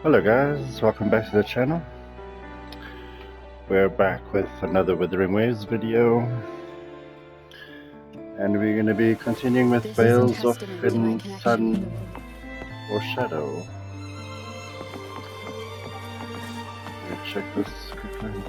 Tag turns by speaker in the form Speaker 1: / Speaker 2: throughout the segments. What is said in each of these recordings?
Speaker 1: Hello guys, welcome back to the channel. We're back with another Wuthering Waves video. And we're going to be continuing with Veils of in Sun or Shadow. Let me check this quickly.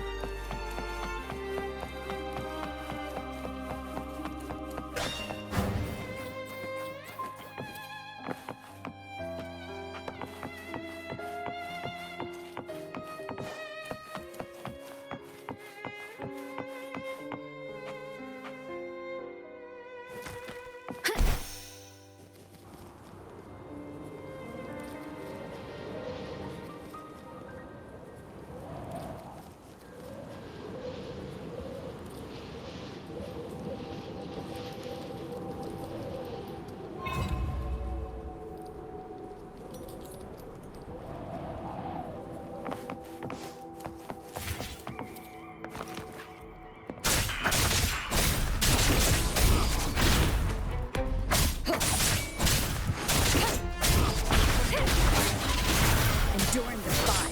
Speaker 2: Enduring the fire.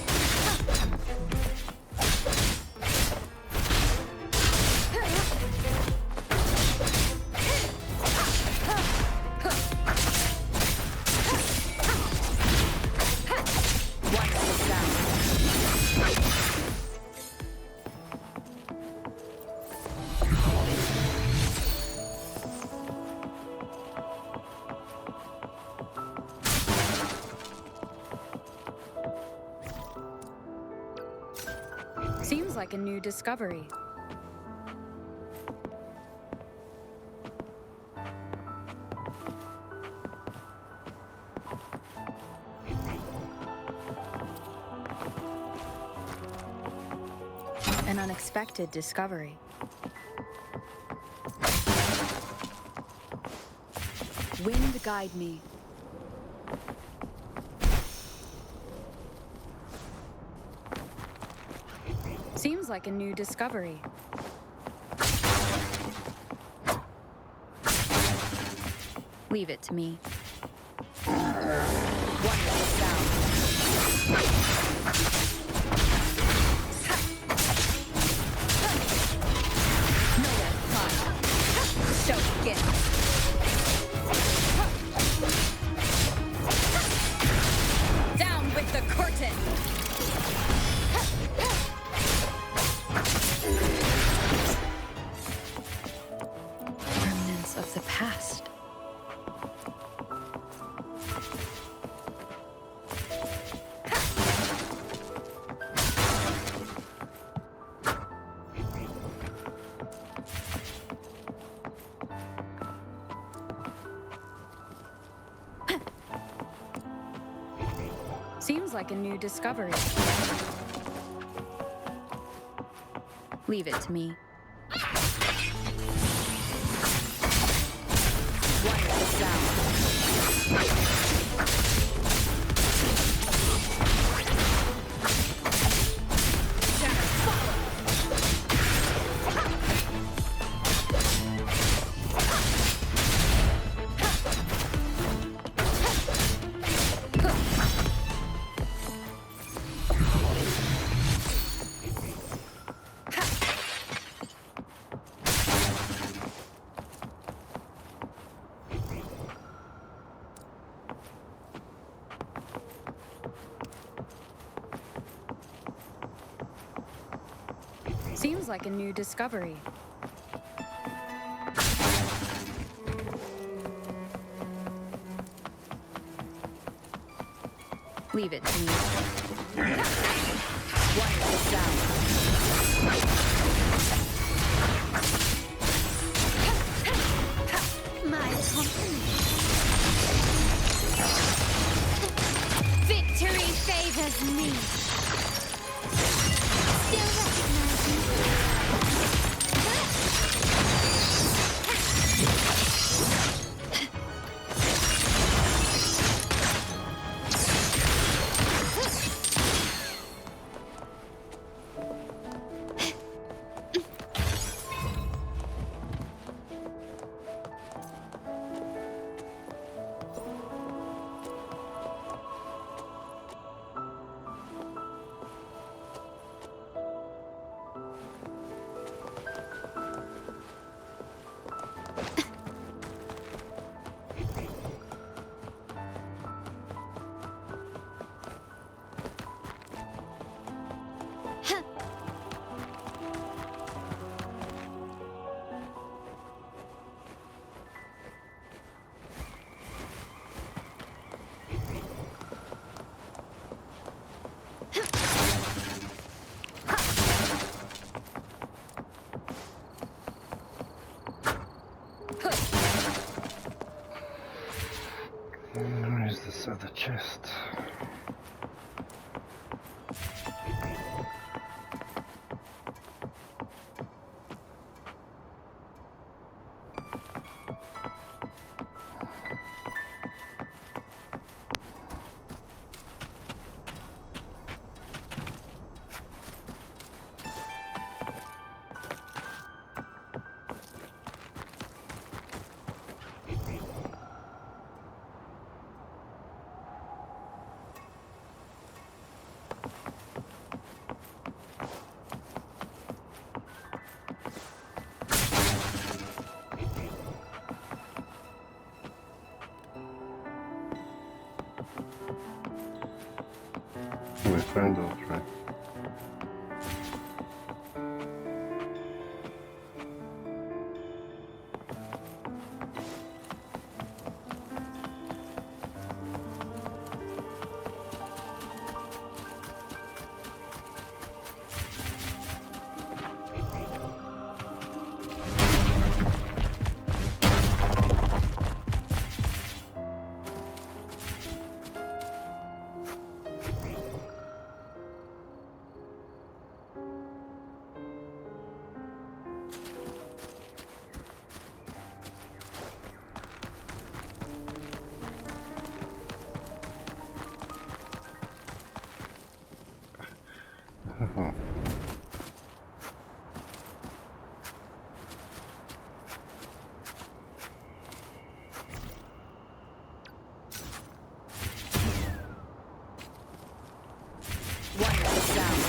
Speaker 2: Seems like a new discovery. An unexpected discovery. Wind guide me. Seems like a new discovery. Leave it to me. Wonderful sound. Nowhere to hide. So begin. Down with the curtain. Remnants of the past. Seems like a new discovery. Leave it to me. Wonderful sound. Shadow, follow. Seems like a new discovery. Leave it to me. Wonderful sound. My company. Victory favors me. Still recognizing.
Speaker 1: chest. We found all right. Oh.
Speaker 2: Wonderful sound.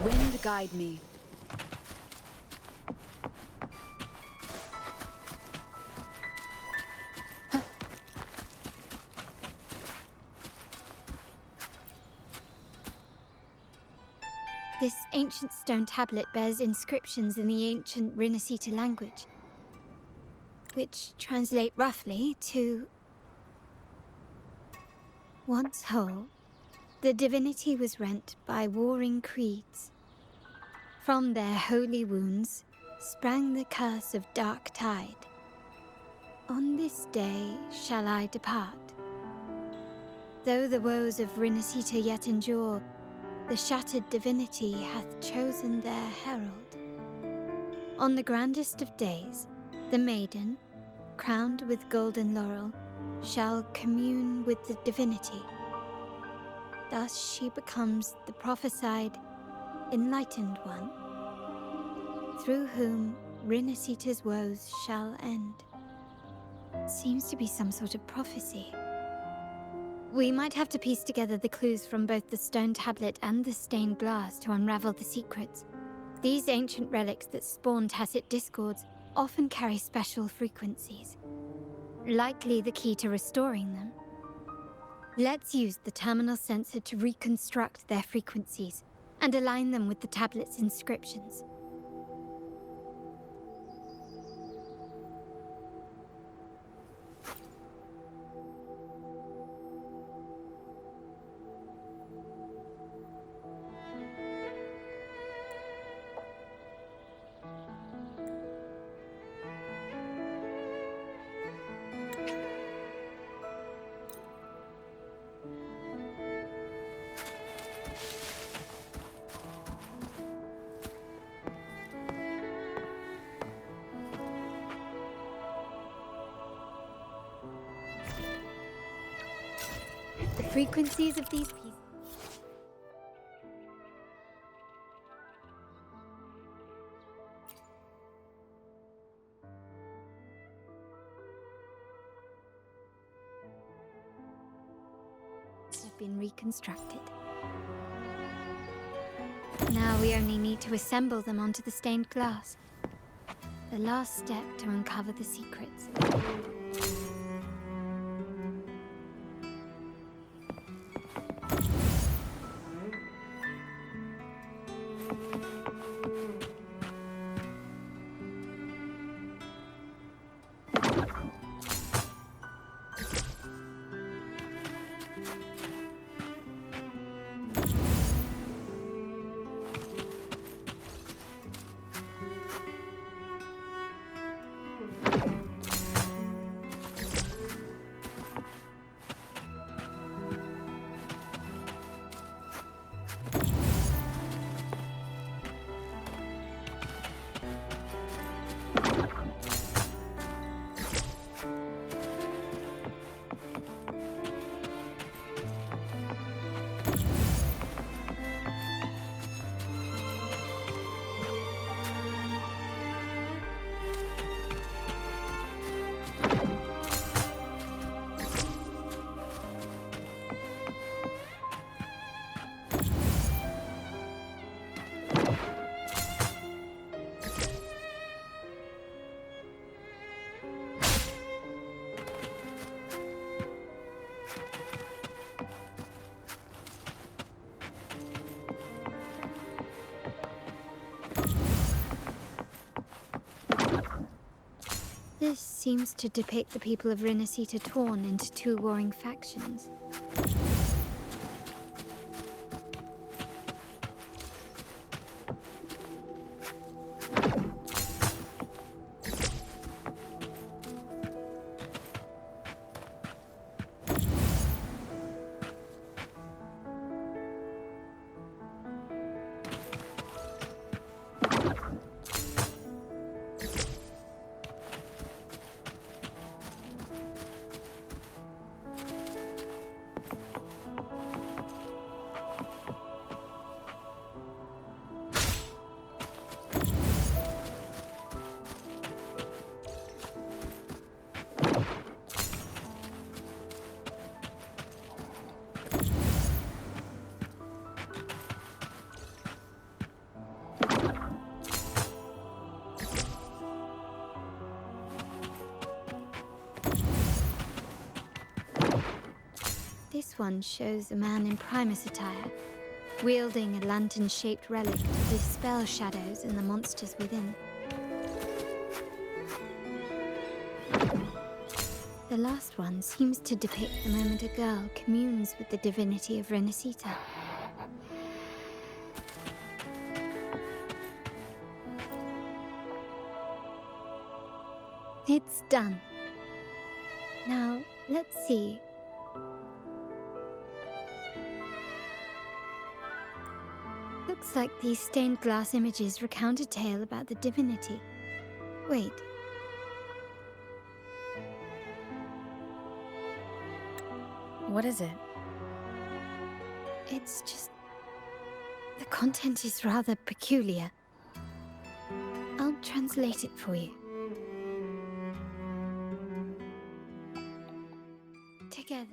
Speaker 2: Wind guide me.
Speaker 3: This ancient stone tablet bears inscriptions in the ancient Rinascita language, which translate roughly to... Once whole, the divinity was rent by warring creeds. From their holy wounds sprang the curse of dark tide. On this day shall I depart. Though the woes of Rinascita yet endure, the shattered divinity hath chosen their herald. On the grandest of days, the maiden, crowned with golden laurel, shall commune with the divinity. Thus she becomes the prophesied, enlightened one, through whom Rinascita's woes shall end. Seems to be some sort of prophecy. We might have to piece together the clues from both the stone tablet and the stained glass to unravel the secrets. These ancient relics that spawn tacit discords often carry special frequencies, likely the key to restoring them. Let's use the terminal sensor to reconstruct their frequencies and align them with the tablet's inscriptions. The frequencies of these pieces have been reconstructed. Now we only need to assemble them onto the stained glass. The last step to uncover the secrets. This seems to depict the people of Rinasita torn into two warring factions. This one shows a man in Primus attire, wielding a lantern-shaped relic to dispel shadows and the monsters within. The last one seems to depict the moment a girl communes with the divinity of Rinasita. It's done. Now, let's see. Looks like these stained glass images recount a tale about the divinity. Wait.
Speaker 2: What is it?
Speaker 3: It's just... the content is rather peculiar. I'll translate it for you. Together.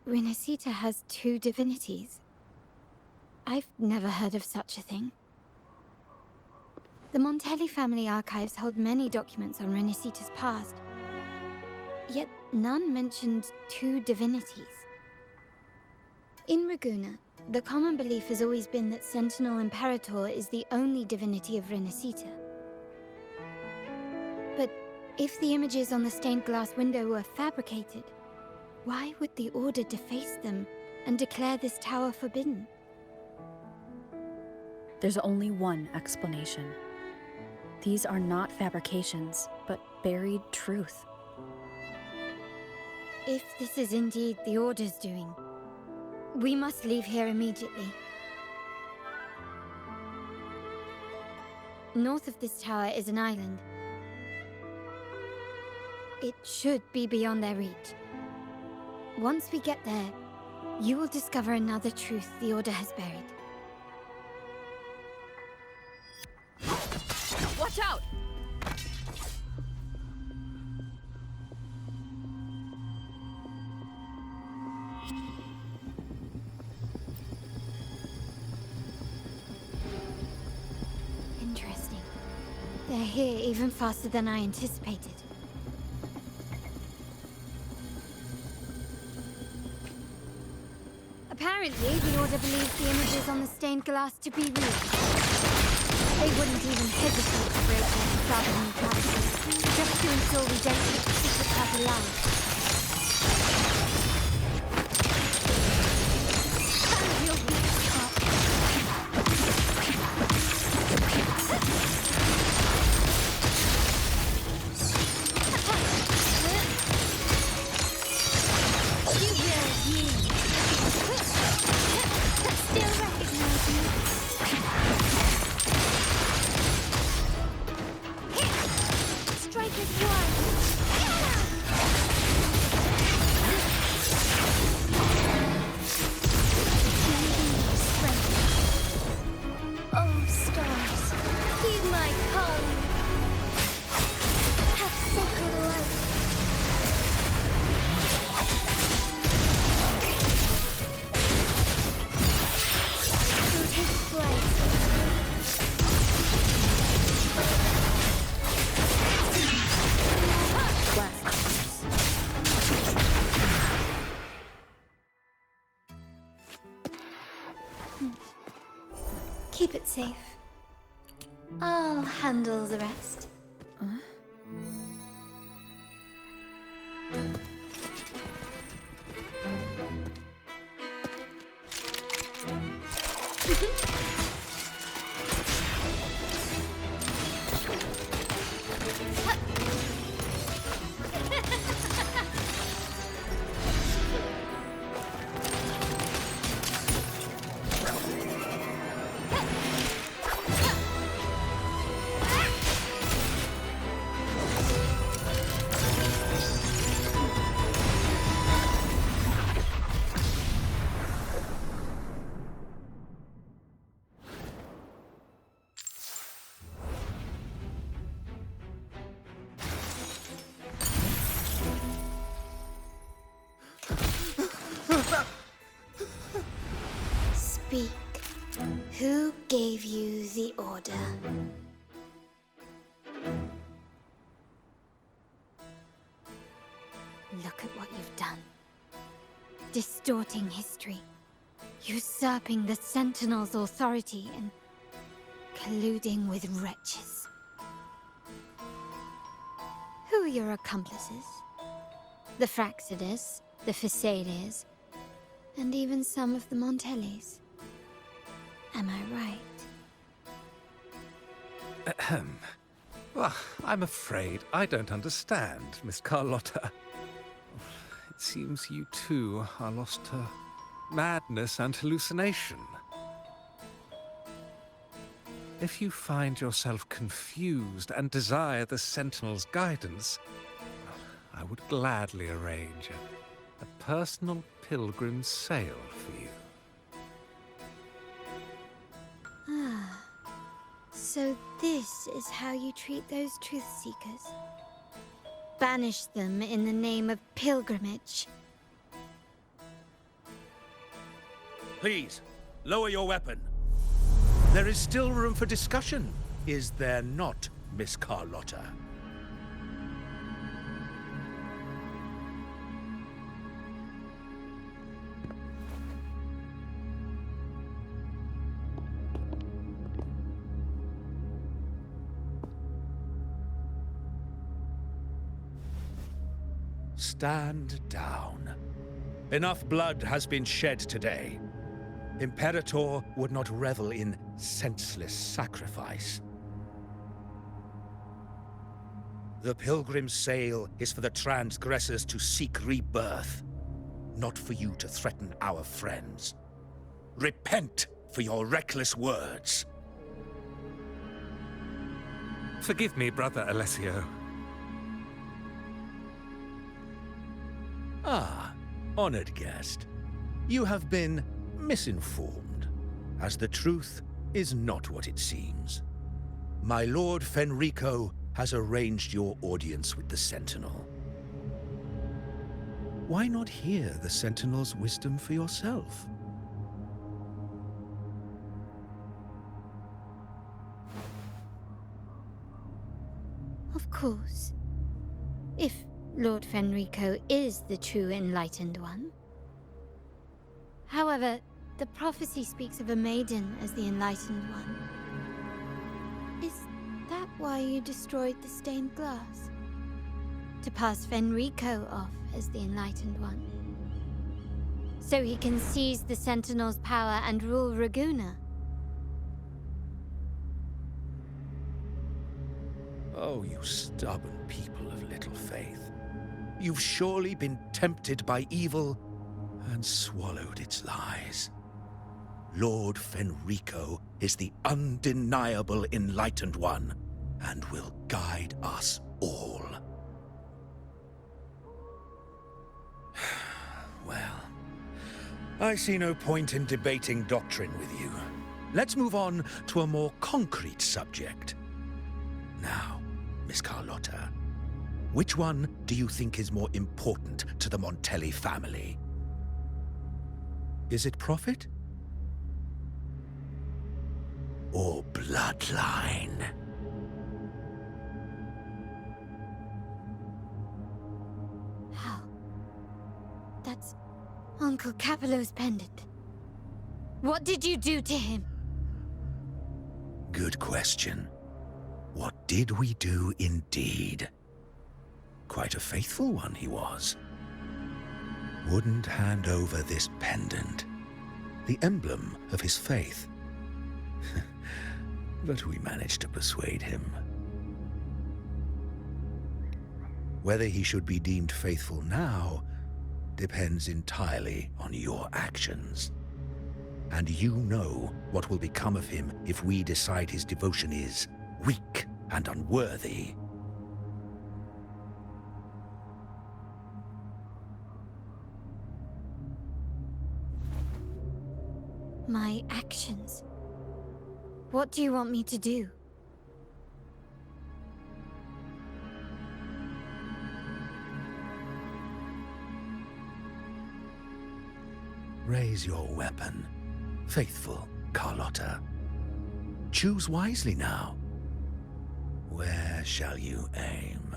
Speaker 3: Renacita has two divinities. I've never heard of such a thing. The Montelli family archives hold many documents on Renacita's past, yet none mentioned two divinities. In Raguna, the common belief has always been that Sentinel Imperator is the only divinity of Renacita. But if the images on the stained glass window were fabricated, why would the Order deface them and declare this tower forbidden?
Speaker 2: There's only one explanation. These are not fabrications, but buried truth.
Speaker 3: If this is indeed the Order's doing, we must leave here immediately. North of this tower is an island. It should be beyond their reach. Once we get there, you will discover another truth the Order has buried.
Speaker 2: Watch out!
Speaker 3: Interesting. They're here even faster than I anticipated. Apparently, the Order believes the images on the stained glass to be real. They wouldn't even hesitate to break their stubborn neutrality, just to ensure we don't keep the secret path alive. Find your weak spot. You will yield. Still recognize me. Strike as one. Oh, stars, heed my calling. Have sacred light. So take flight. Keep it safe. I'll handle the rest. Speak. Who gave you the order? Look at what you've done. Distorting history. Usurping the Sentinel's authority and colluding with wretches. Who are your accomplices? The Fraxidus, the Phisades, and even some of the Montellis. Am I right?
Speaker 4: Ahem. Well, I'm afraid I don't understand, Miss Carlotta. It seems you too are lost to madness and hallucination. If you find yourself confused and desire the Sentinel's guidance, I would gladly arrange a personal pilgrim's sail for you.
Speaker 3: So this is how you treat those truth seekers? Banish them in the name of pilgrimage.
Speaker 5: Please, lower your weapon. There is still room for discussion, is there not, Miss Carlotta? Stand down. Enough blood has been shed today. Imperator would not revel in senseless sacrifice. The pilgrim's sail is for the transgressors to seek rebirth, not for you to threaten our friends. Repent for your reckless words.
Speaker 4: Forgive me, Brother Alessio.
Speaker 5: Ah, honored guest. You have been misinformed, as the truth is not what it seems. My Lord Fenrico has arranged your audience with the Sentinel. Why not hear the Sentinel's wisdom for yourself?
Speaker 3: Of course. If Lord Fenrico is the true Enlightened One. However, the prophecy speaks of a maiden as the Enlightened One. Is that why you destroyed the stained glass? To pass Fenrico off as the Enlightened One? So he can seize the Sentinel's power and rule Raguna?
Speaker 5: Oh, you stubborn people of little faith. You've surely been tempted by evil and swallowed its lies. Lord Fenrico is the undeniable Enlightened One and will guide us all. Well, I see no point in debating doctrine with you. Let's move on to a more concrete subject. Now, Miss Carlotta, which one do you think is more important to the Montelli family? Is it profit? Or bloodline?
Speaker 3: How? That's Uncle Capello's pendant. What did you do to him?
Speaker 5: Good question. What did we do indeed? Quite a faithful one he was. Wouldn't hand over this pendant, the emblem of his faith. But we managed to persuade him. Whether he should be deemed faithful now depends entirely on your actions. And you know what will become of him if we decide his devotion is weak and unworthy.
Speaker 3: My actions. What do you want me to do?
Speaker 5: Raise your weapon, faithful Carlotta. Choose wisely now. Where shall you aim?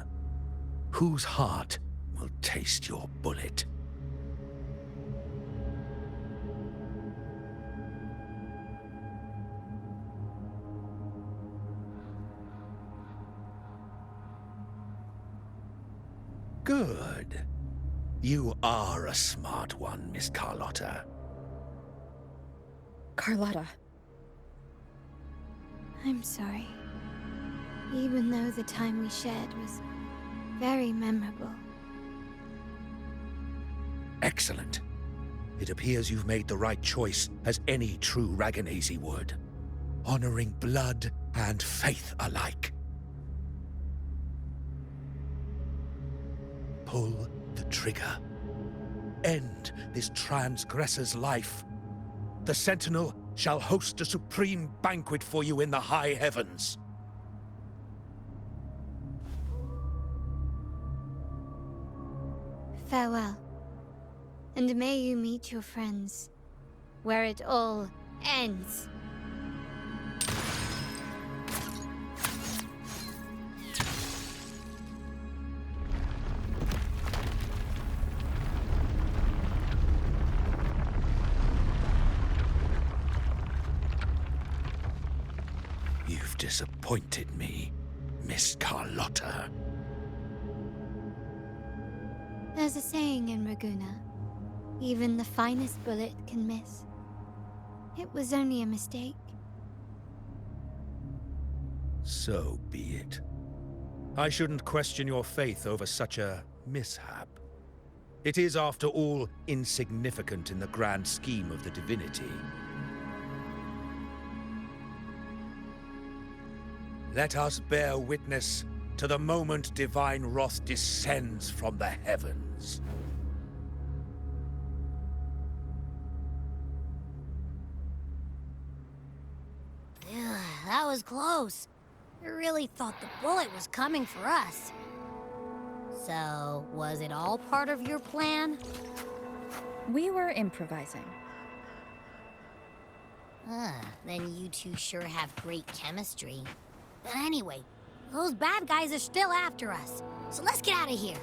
Speaker 5: Whose heart will taste your bullet? Good. You are a smart one, Miss Carlotta.
Speaker 2: Carlotta.
Speaker 3: I'm sorry. Even though the time we shared was very memorable.
Speaker 5: Excellent. It appears you've made the right choice, as any true Raganese would. Honoring blood and faith alike. Pull the trigger. End this transgressor's life. The Sentinel shall host a supreme banquet for you in the high heavens.
Speaker 3: Farewell. And may you meet your friends where it all ends.
Speaker 5: You've disappointed me, Miss Carlotta.
Speaker 3: There's a saying in Raguna, even the finest bullet can miss. It was only a mistake.
Speaker 5: So be it. I shouldn't question your faith over such a mishap. It is, after all, insignificant in the grand scheme of the divinity. Let us bear witness to the moment divine wrath descends from the heavens.
Speaker 6: Ugh, that was close. I really thought the bullet was coming for us. So, was it all part of your plan?
Speaker 2: We were improvising.
Speaker 6: Then you two sure have great chemistry. But anyway, those bad guys are still after us. So let's get out of here.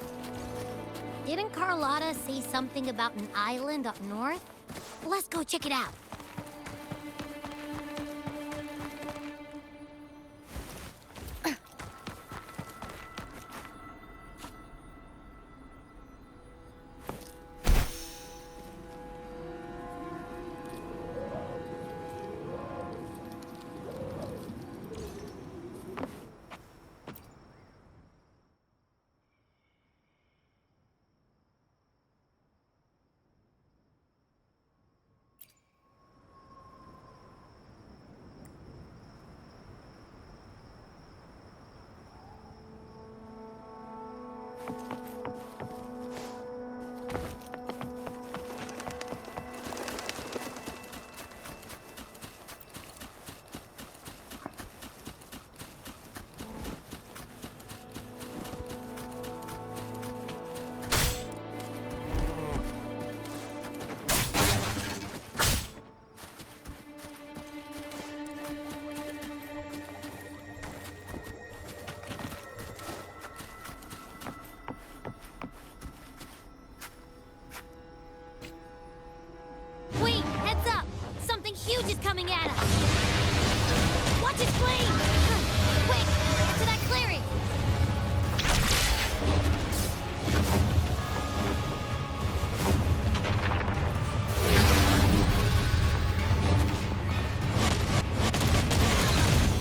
Speaker 6: Didn't Carlotta say something about an island up north? Let's go check it out. Wait, heads up! Something huge is coming at us! Watch it flame! Quick, get to that clearing!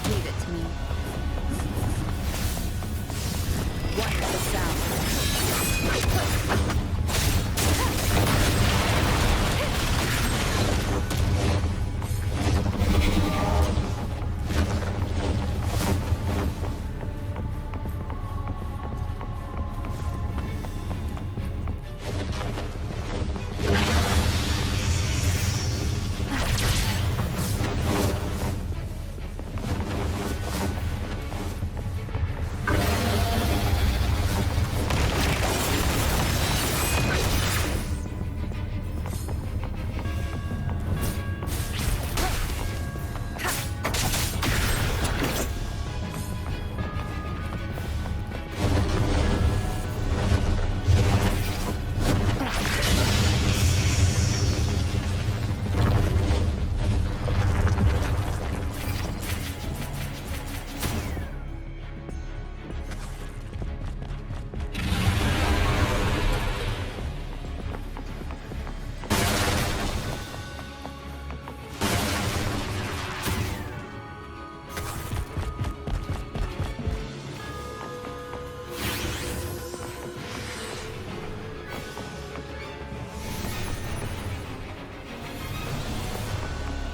Speaker 2: Leave it to me. Wonderful sound.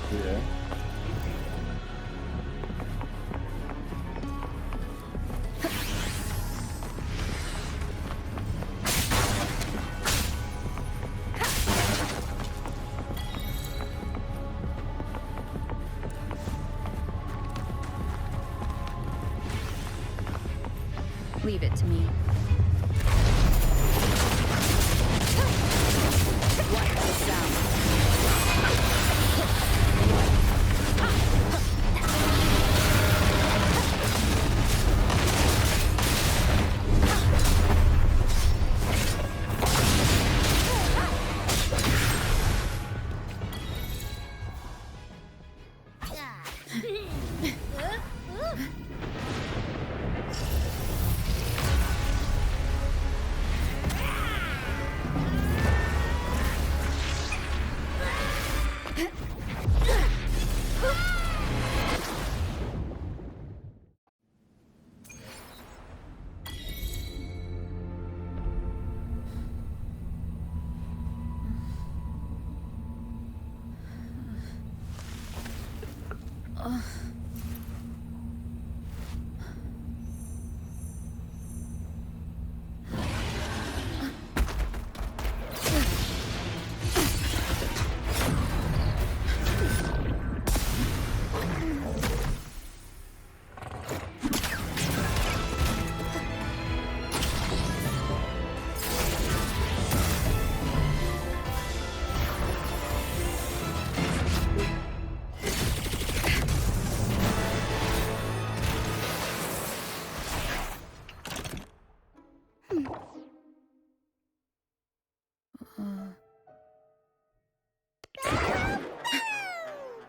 Speaker 1: Yeah.
Speaker 2: Leave it to me. Wonderful sound.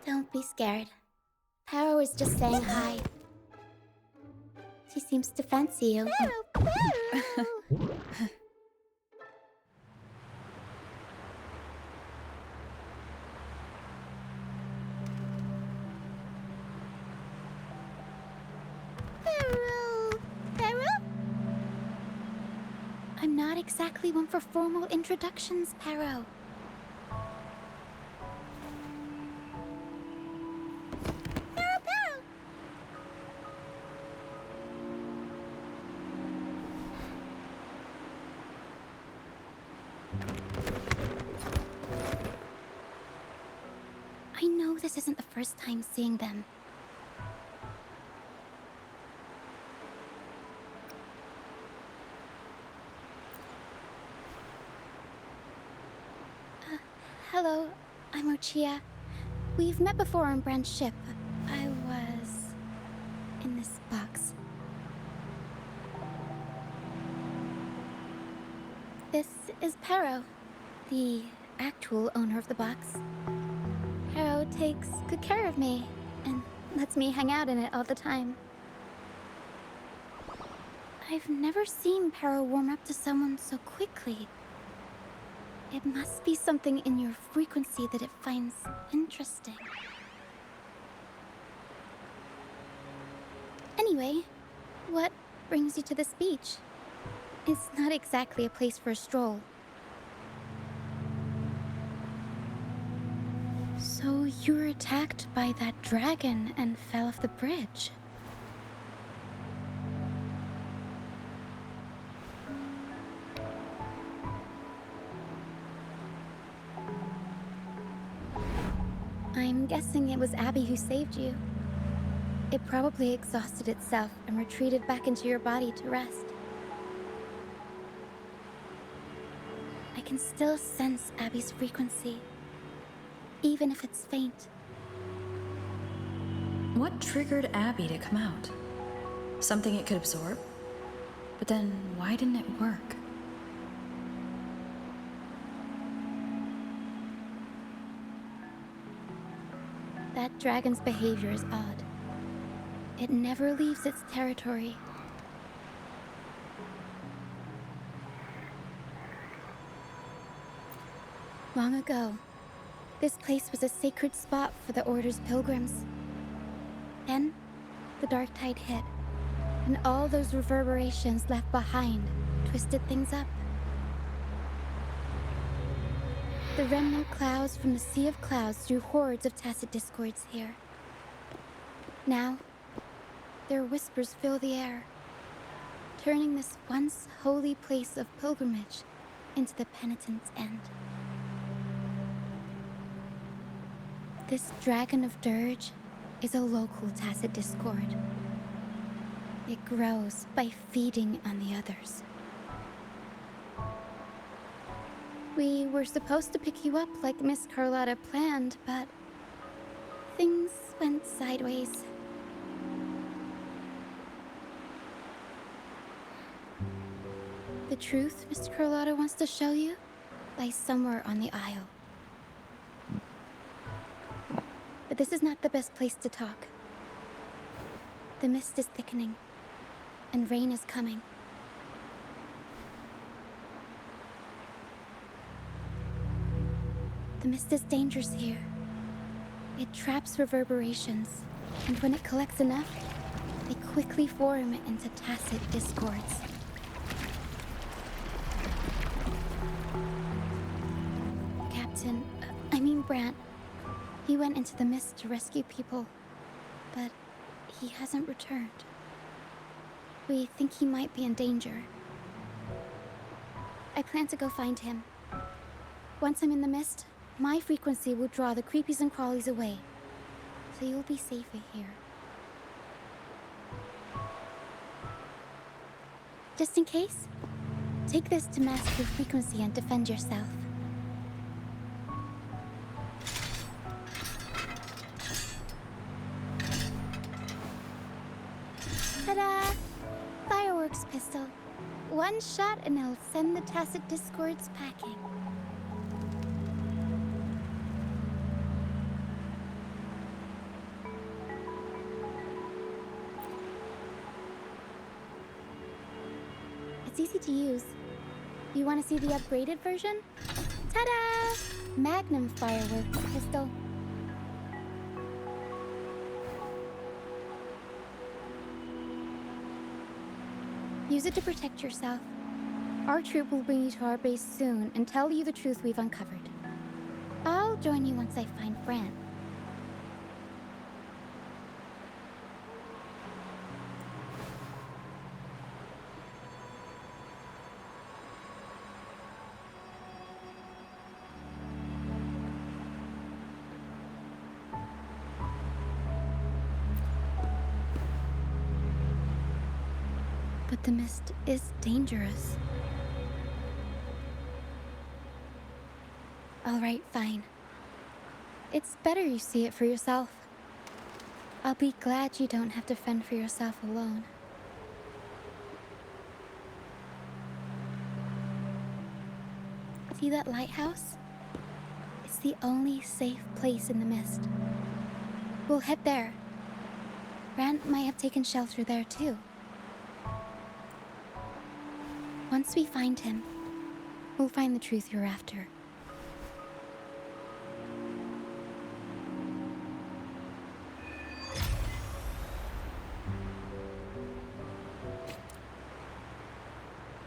Speaker 7: Don't be scared. Power was just saying hi. She seems to fancy you. I'm not exactly one for formal introductions, Paro. I know this isn't the first time seeing them. Hello, I'm Ochia. We've met before on Brand's ship. I was in this box. This is Pero, the actual owner of the box. Pero takes good care of me and lets me hang out in it all the time. I've never seen Pero warm up to someone so quickly. It must be something in your frequency that it finds interesting. Anyway, what brings you to this beach? It's not exactly a place for a stroll. So you were attacked by that dragon and fell off the bridge. I'm guessing it was Abby who saved you. It probably exhausted itself and retreated back into your body to rest. I can still sense Abby's frequency, even if it's faint.
Speaker 2: What triggered Abby to come out? Something it could absorb? But then why didn't it work?
Speaker 7: That dragon's behavior is odd. It never leaves its territory. Long ago, this place was a sacred spot for the Order's pilgrims. Then, the dark tide hit, and all those reverberations left behind twisted things up. The remnant clouds from the Sea of Clouds drew hordes of tacit discords here. Now, their whispers fill the air, turning this once holy place of pilgrimage into the penitent's end. This Dragon of Dirge is a local tacit discord. It grows by feeding on the others. We were supposed to pick you up like Miss Carlotta planned, but things went sideways. The truth Mr. Carlotta wants to show you lies somewhere on the Isle. But this is not the best place to talk. The mist is thickening, and rain is coming. The mist is dangerous here, It traps reverberations, and when it collects enough, they quickly form into tacit discords. Brant. He went into the mist to rescue people, but he hasn't returned. We think he might be in danger. I plan to go find him. Once I'm in the mist, my frequency will draw the creepies and crawlies away, so you'll be safer here. Just in case, take this to mask your frequency and defend yourself. Ta-da! Fireworks pistol. One shot and it'll send the tacit discords packing. It's easy to use. You want to see the upgraded version? Ta-da! Magnum fireworks pistol. Use it to protect yourself. Our troop will bring you to our base soon and tell you the truth we've uncovered. I'll join you once I find Brant. But the mist is dangerous. All right, fine. It's better you see it for yourself. I'll be glad you don't have to fend for yourself alone. See that lighthouse? It's the only safe place in the mist. We'll head there. Brant might have taken shelter there too. Once we find him, we'll find the truth you're after.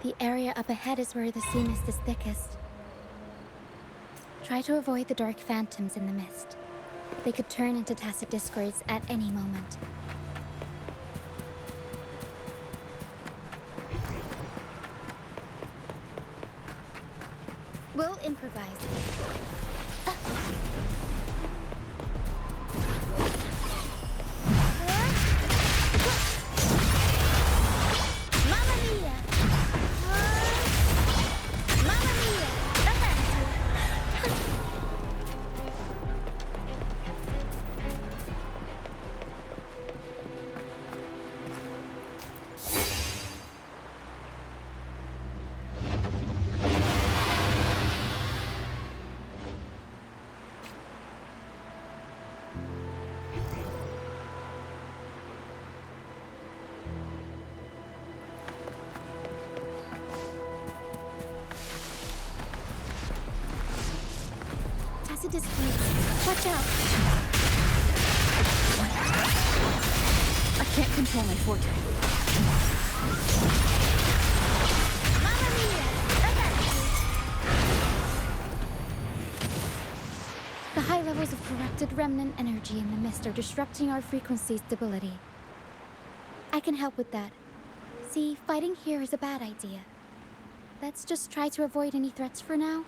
Speaker 7: The area up ahead is where the sea mist is thickest. Try to avoid the dark phantoms in the mist. They could turn into tacit discords at any moment. We'll improvise. Mamma mia! Mamma mia! Watch out!
Speaker 2: I can't control my forte.
Speaker 7: Mamma mia! The high levels of corrupted remnant energy in the mist are disrupting our frequency stability. I can help with that. See, fighting here is a bad idea. Let's just try to avoid any threats for now.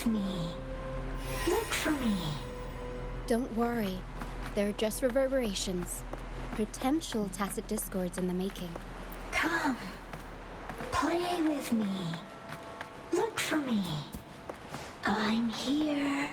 Speaker 8: me. Look for me.
Speaker 7: Don't worry. They're just reverberations. Potential tacit discords in the making.
Speaker 8: Come. Play with me. Look for me. I'm here.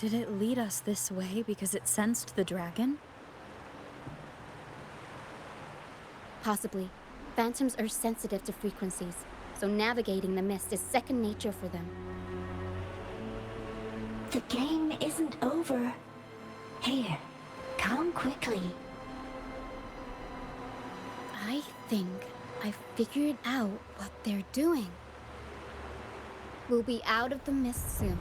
Speaker 2: Did it lead us this way because it sensed the dragon?
Speaker 7: Possibly. Phantoms are sensitive to frequencies, so navigating the mist is second nature for them.
Speaker 8: The game isn't over. Here, come quickly.
Speaker 7: I think I figured out what they're doing. We'll be out of the mist soon.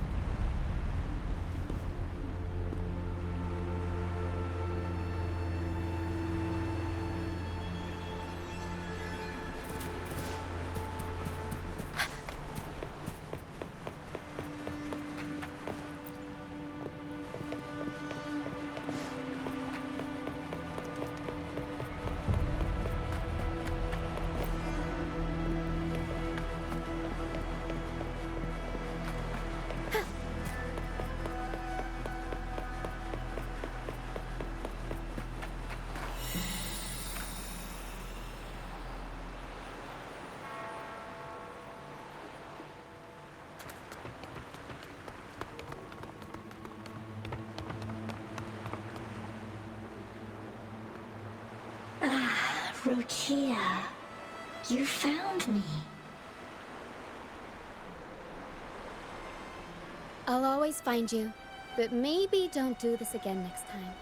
Speaker 8: Rochia, you found me.
Speaker 7: I'll always find you, but maybe don't do this again next time.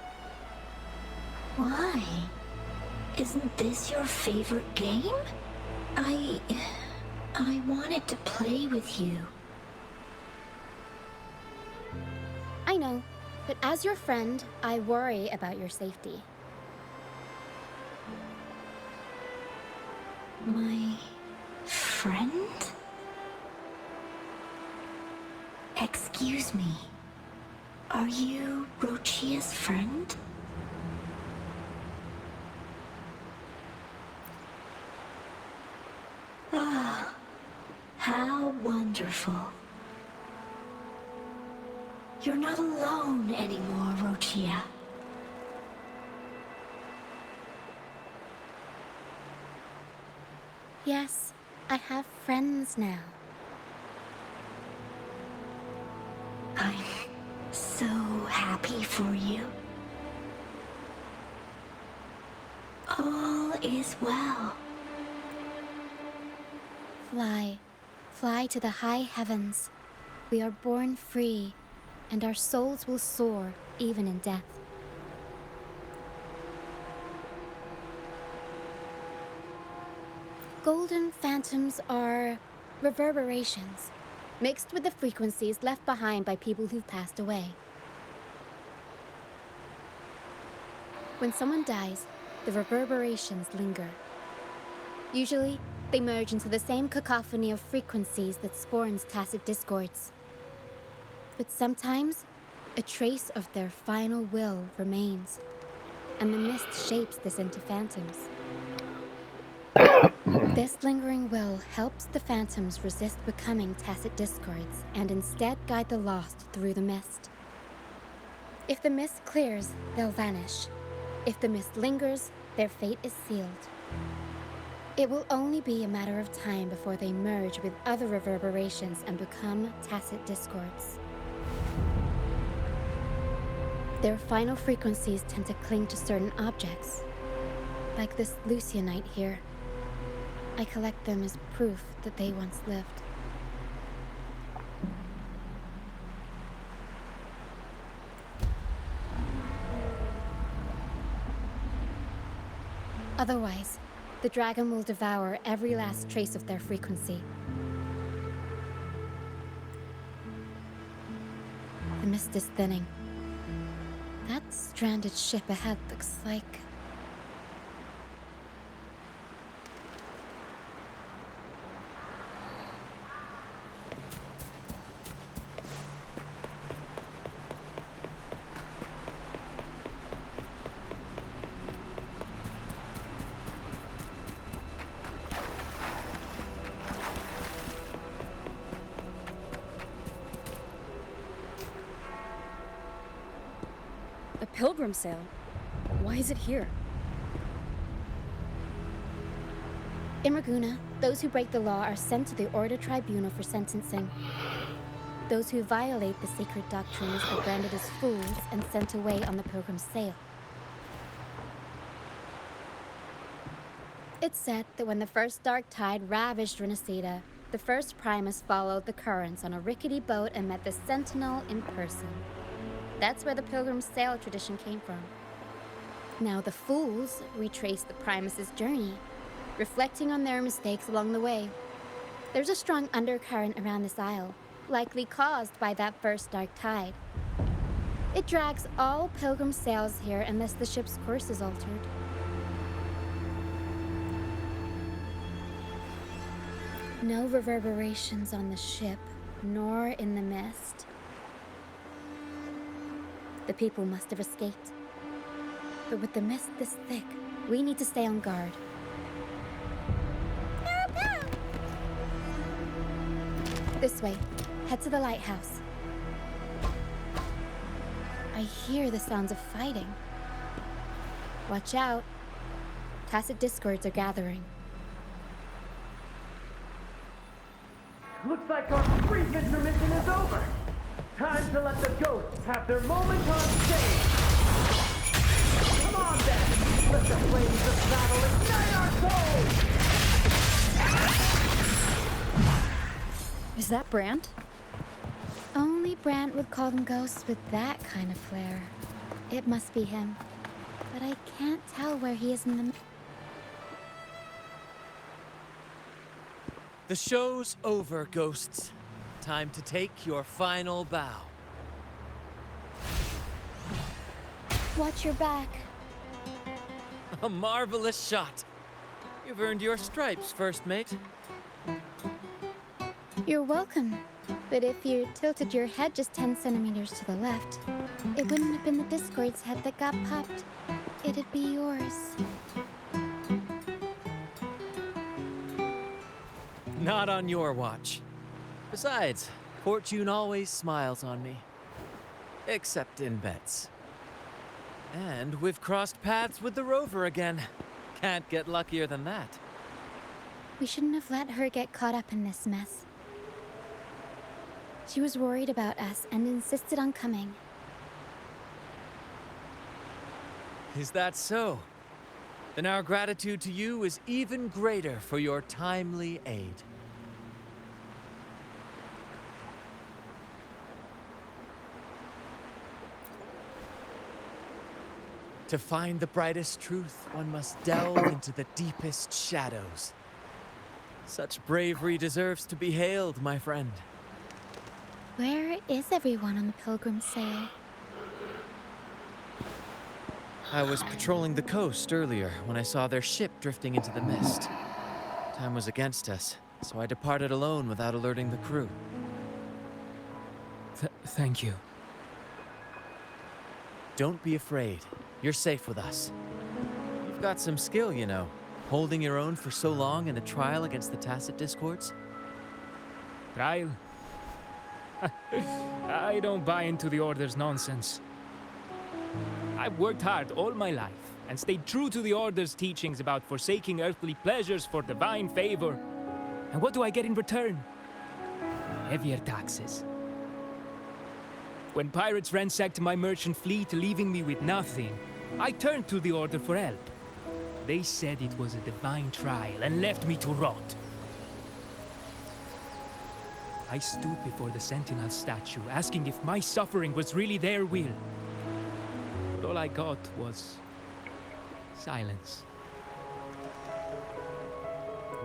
Speaker 8: Why? Isn't this your favorite game? I wanted to play with you.
Speaker 7: I know, but as your friend, I worry about your safety.
Speaker 8: My friend? Excuse me. Are you Rochia's friend? Ah, how wonderful. You're not alone anymore, Rochia.
Speaker 7: Yes, I have friends now.
Speaker 8: I'm so happy for you. All is well.
Speaker 7: Fly, fly to the high heavens. We are born free, and our souls will soar even in death. Golden phantoms are reverberations, mixed with the frequencies left behind by people who've passed away. When someone dies, the reverberations linger. Usually, they merge into the same cacophony of frequencies that spawns tacit discords. But sometimes, a trace of their final will remains, and the mist shapes this into phantoms. This lingering will helps the phantoms resist becoming tacit discords and instead guide the lost through the mist. If the mist clears, they'll vanish. If the mist lingers, their fate is sealed. It will only be a matter of time before they merge with other reverberations and become tacit discords. Their final frequencies tend to cling to certain objects, like this Lucianite here. I collect them as proof that they once lived. Otherwise, the dragon will devour every last trace of their frequency. The mist is thinning. That stranded ship ahead looks like...
Speaker 2: A pilgrim sale? Why is it here?
Speaker 7: In Raguna, those who break the law are sent to the Order Tribunal for sentencing. Those who violate the sacred doctrines are branded as fools and sent away on the pilgrim sale. It's said that when the first dark tide ravaged Renacida, the first Primus followed the currents on a rickety boat and met the Sentinel in person. That's where the pilgrim sale tradition came from. Now the fools retrace the Primus's journey, reflecting on their mistakes along the way. There's a strong undercurrent around this isle, likely caused by that first dark tide. It drags all pilgrim sails here unless the ship's course is altered. No reverberations on the ship, nor in the mist. The people must have escaped. But with the mist this thick, we need to stay on guard. This way. Head to the lighthouse. I hear the sounds of fighting. Watch out. Tacit discords are gathering.
Speaker 9: Looks like our brief intermission is over. Time to let the ghosts have their moment on stage. Come on then, let the flames of battle ignite our souls!
Speaker 2: Is that Brant?
Speaker 7: Only Brant would call them ghosts with that kind of flair. It must be him. But I can't tell where he is in the...
Speaker 10: The show's over, ghosts. Time to take your final bow.
Speaker 7: Watch your back.
Speaker 10: A marvelous shot. You've earned your stripes, first mate.
Speaker 7: You're welcome. But if you tilted your head just 10 centimeters to the left, it wouldn't have been the Discord's head that got popped. It'd be yours.
Speaker 10: Not on your watch. Besides, fortune always smiles on me. Except in bets. And we've crossed paths with the rover again. Can't get luckier than that.
Speaker 7: We shouldn't have let her get caught up in this mess. She was worried about us and insisted on coming.
Speaker 10: Is that so? Then our gratitude to you is even greater for your timely aid. To find the brightest truth, one must delve into the deepest shadows. Such bravery deserves to be hailed, my friend.
Speaker 7: Where is everyone on the pilgrim sail?
Speaker 10: I was patrolling the coast earlier when I saw their ship drifting into the mist. Time was against us, so I departed alone without alerting the crew.
Speaker 11: Thank you.
Speaker 10: Don't be afraid. You're safe with us. You've got some skill, you know, holding your own for so long in a trial against the Tacit Discords.
Speaker 11: Trial? I don't buy into the Order's nonsense. I've worked hard all my life and stayed true to the Order's teachings about forsaking earthly pleasures for divine favor. And what do I get in return? Heavier taxes. When pirates ransacked my merchant fleet, leaving me with nothing, I turned to the Order for help. They said it was a divine trial and left me to rot. I stood before the Sentinel statue, asking if my suffering was really their will. But all I got was silence.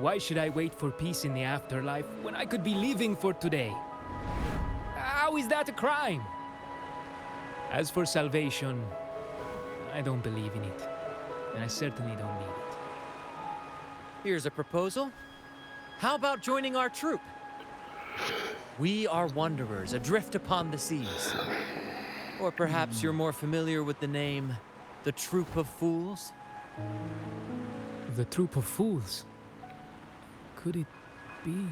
Speaker 11: Why should I wait for peace in the afterlife when I could be living for today? How is that a crime? As for salvation, I don't believe in it. And I certainly don't need it.
Speaker 10: Here's a proposal. How about joining our troop? We are wanderers adrift upon the seas. Or perhaps you're more familiar with the name, the Troop of Fools?
Speaker 11: The Troop of Fools? Could it be?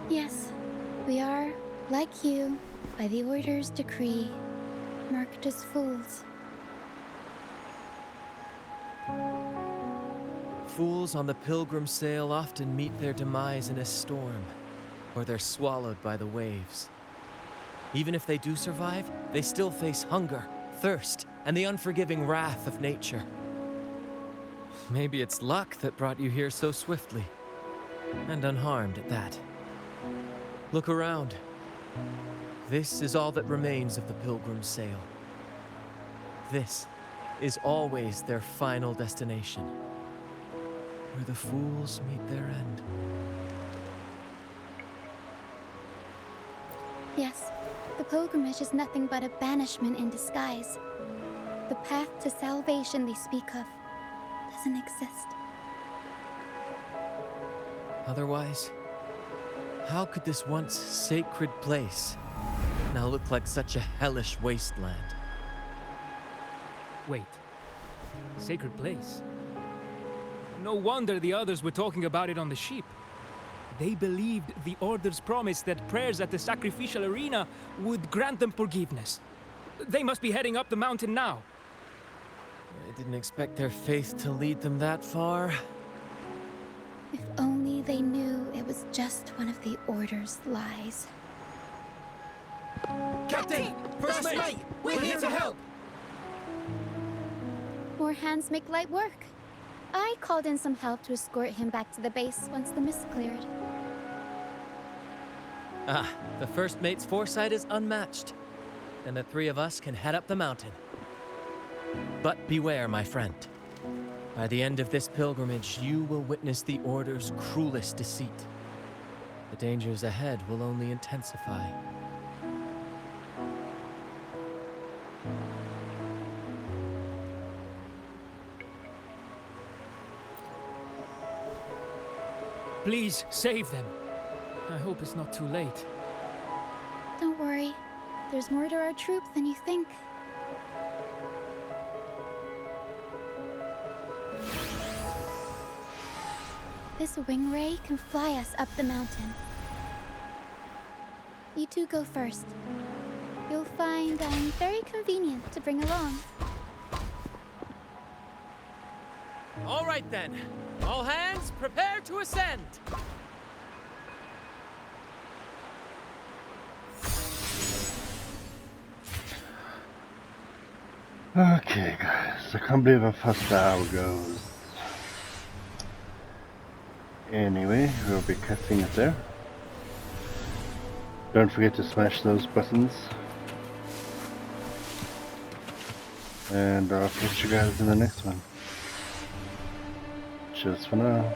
Speaker 7: Yes, we are, like you, by the Order's decree, marked as fools.
Speaker 10: Fools on the pilgrim sail often meet their demise in a storm, or they're swallowed by the waves. Even if they do survive, they still face hunger, thirst, and the unforgiving wrath of nature. Maybe it's luck that brought you here so swiftly, and unharmed at that. Look around. This is all that remains of the pilgrim's sail. This is always their final destination, where the fools meet their end.
Speaker 7: Yes, the pilgrimage is nothing but a banishment in disguise. The path to salvation they speak of doesn't exist.
Speaker 10: Otherwise, how could this once sacred place now look like such a hellish wasteland?
Speaker 11: Wait. Sacred place? No wonder the others were talking about it on the ship. They believed the Order's promise that prayers at the sacrificial arena would grant them forgiveness. They must be heading up the mountain now.
Speaker 10: I didn't expect their faith to lead them that far.
Speaker 7: If only they knew it was just one of the Order's lies.
Speaker 9: Captain! First mate! We're here to help!
Speaker 7: More hands make light work. I called in some help to escort him back to the base once the mist cleared.
Speaker 10: Ah, the first mate's foresight is unmatched. Then the three of us can head up the mountain. But beware, my friend. By the end of this pilgrimage, you will witness the Order's cruelest deceit. The dangers ahead will only intensify.
Speaker 11: Please, save them. I hope it's not too late.
Speaker 7: Don't worry. There's more to our troop than you think. This wing ray can fly us up the mountain. You two go first. You'll find I'm very convenient to bring along.
Speaker 10: All right then. All hands, prepare to ascend!
Speaker 1: Okay, guys, I can't believe how fast the hour goes. Anyway, we'll be cutting it there. Don't forget to smash those buttons. And I'll catch you guys in the next one. Cheers for now.